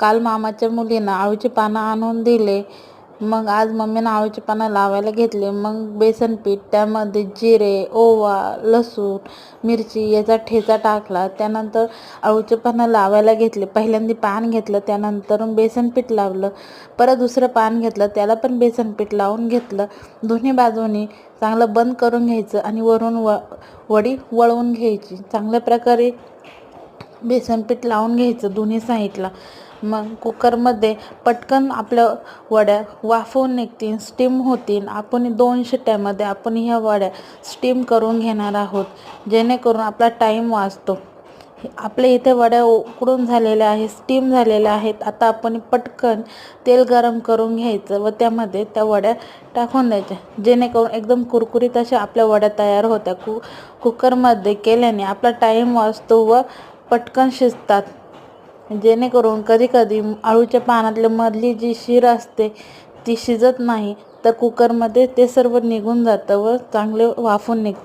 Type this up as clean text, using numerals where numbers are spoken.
काल मामाच्या मुलीनं अळूची पानं आणून दिले. मग आज मम्मीनं अळूची पानं लावायला घेतले. मग बेसन पीठ, त्यामध्ये जिरे, ओवा, लसूण, मिरची याचा ठेचा टाकला. त्यानंतर अळूची पानं लावायला घेतले. पहिल्यांदा पान घेतलं, त्यानंतर बेसन पीठ लावलं. परत दुसरं पान घेतलं, त्याला पण बेसन पीठ लावून घेतलं. दोन्ही बाजूनी चांगलं बंद करून घ्यायचं आणि वरून वडी वळवून घ्यायची. चांगल्या प्रकारे बेसन पीठ लावून घ्यायचं दोन्ही साईडला. मग कुकरमध्ये पटकन आपल्या वड्या वाफवून निघतील, स्टीम होतील. आपण 2 शिट्ट्यामध्ये आपण ह्या वड्या स्टीम करून घेणार आहोत, जेणेकरून आपला टाईम वाचतो. आपल्या इथे वड्या उकडून झालेल्या आहेत, स्टीम झालेल्या आहेत. आता आपण पटकन तेल गरम करून घ्यायचं व त्यामध्ये त्या वड्या टाकून द्यायच्या, जेणेकरून एकदम कुरकुरीत अशा आपल्या वड्या तयार होत्या. कुकरमध्ये केल्याने आपला टाईम वाचतो व पटकन शिजतात. जेणेकरून कधीकधी अळूच्या पानातल्या मधली जी शीर असते ती शिजत नाही, तर कुकरमध्ये ते सर्व निघून जातं व चांगले वाफून निघतं.